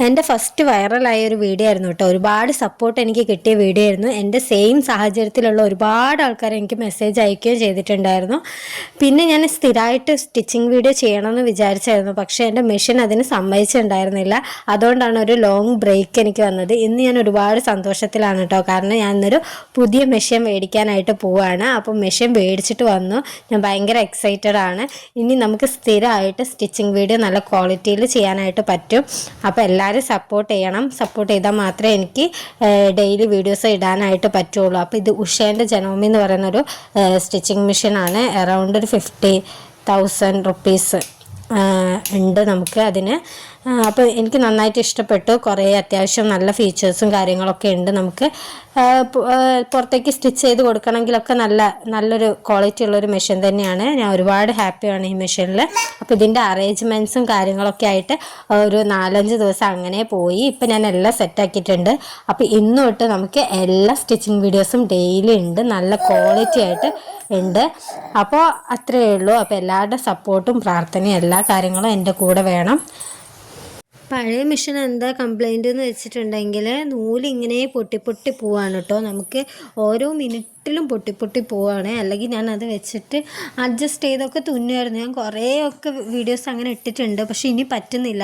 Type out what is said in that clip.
എൻ്റെ ഫസ്റ്റ് വൈറലായ ഒരു വീഡിയോ ആയിരുന്നു കേട്ടോ. ഒരുപാട് സപ്പോർട്ട് എനിക്ക് കിട്ടിയ വീഡിയോ ആയിരുന്നു. എൻ്റെ സെയിം സാഹചര്യത്തിലുള്ള ഒരുപാട് ആൾക്കാർ എനിക്ക് മെസ്സേജ് അയക്കുകയും ചെയ്തിട്ടുണ്ടായിരുന്നു. പിന്നെ ഞാൻ സ്ഥിരമായിട്ട് സ്റ്റിച്ചിങ് വീഡിയോ ചെയ്യണമെന്ന് വിചാരിച്ചായിരുന്നു, പക്ഷേ എൻ്റെ മെഷീൻ അതിന് സമ്മതിച്ചിട്ടുണ്ടായിരുന്നില്ല. അതുകൊണ്ടാണ് ഒരു ലോങ് ബ്രേക്ക് എനിക്ക് വന്നത്. ഇന്ന് ഞാൻ ഒരുപാട് സന്തോഷത്തിലാണ് കേട്ടോ, കാരണം ഞാൻ ഇന്നൊരു പുതിയ മെഷീൻ മേടിക്കാനായിട്ട് പോവുകയാണ്. അപ്പോൾ മെഷീൻ മേടിച്ചിട്ട് വന്നു, ഞാൻ ഭയങ്കര എക്സൈറ്റഡ് ആണ്. ഇനി നമുക്ക് സ്ഥിരമായിട്ട് സ്റ്റിച്ചിങ് വീഡിയോ നല്ല ക്വാളിറ്റിയിൽ ചെയ്യാനായിട്ട് പറ്റും. അപ്പോൾ എല്ലാവരും സപ്പോർട്ട് ചെയ്യണം. സപ്പോർട്ട് ചെയ്താൽ മാത്രമേ എനിക്ക് ഡെയിലി വീഡിയോസ് ഇടാനായിട്ട് പറ്റുള്ളൂ. അപ്പോൾ ഇത് ഉഷേൻ്റെ ജനോമി എന്ന് പറയുന്നൊരു സ്റ്റിച്ചിങ് മെഷീനാണ്. അറൗണ്ട് ഒരു 50,000 റുപ്പീസ് ഉണ്ട് നമുക്ക് അതിന്. അപ്പോൾ എനിക്ക് നന്നായിട്ട് ഇഷ്ടപ്പെട്ടു. കുറേ അത്യാവശ്യം നല്ല ഫീച്ചേഴ്സും കാര്യങ്ങളൊക്കെ ഉണ്ട്. നമുക്ക് പുറത്തേക്ക് സ്റ്റിച്ച് ചെയ്ത് കൊടുക്കണമെങ്കിലൊക്കെ നല്ലൊരു ക്വാളിറ്റി ഉള്ളൊരു മെഷീൻ തന്നെയാണ്. ഞാൻ ഒരുപാട് ഹാപ്പിയാണ് ഈ മെഷീനിൽ. അപ്പോൾ ഇതിൻ്റെ അറേഞ്ച്മെൻറ്റ്സും കാര്യങ്ങളൊക്കെ ആയിട്ട് ഒരു 4-5 ദിവസം അങ്ങനെ പോയി. ഇപ്പം ഞാൻ എല്ലാം സെറ്റാക്കിയിട്ടുണ്ട്. അപ്പോൾ ഇന്ന് തൊട്ട് നമുക്ക് എല്ലാ സ്റ്റിച്ചിങ് വീഡിയോസും ഡെയിലി ഉണ്ട്, നല്ല ക്വാളിറ്റി ആയിട്ട് ഉണ്ട്. അപ്പോൾ അത്രയേ ഉള്ളൂ. അപ്പോൾ എല്ലാവരുടെ സപ്പോർട്ടും പ്രാർത്ഥനയും എല്ലാ കാര്യങ്ങളും എൻ്റെ കൂടെ വേണം. പഴയ മെഷീൻ എന്താ കംപ്ലൈൻറ്റ് എന്ന് വെച്ചിട്ടുണ്ടെങ്കിൽ നൂലിങ്ങനെ പൊട്ടി പോവാണ് കേട്ടോ. നമുക്ക് ഓരോ മിനിറ്റിലും പൊട്ടി പോവാണ്. അല്ലെങ്കിൽ ഞാൻ അത് വെച്ചിട്ട് അഡ്ജസ്റ്റ് ചെയ്തൊക്കെ തുന്നുമായിരുന്നു. ഞാൻ കുറേയൊക്കെ വീഡിയോസ് അങ്ങനെ ഇട്ടിട്ടുണ്ട്, പക്ഷെ ഇനി പറ്റുന്നില്ല.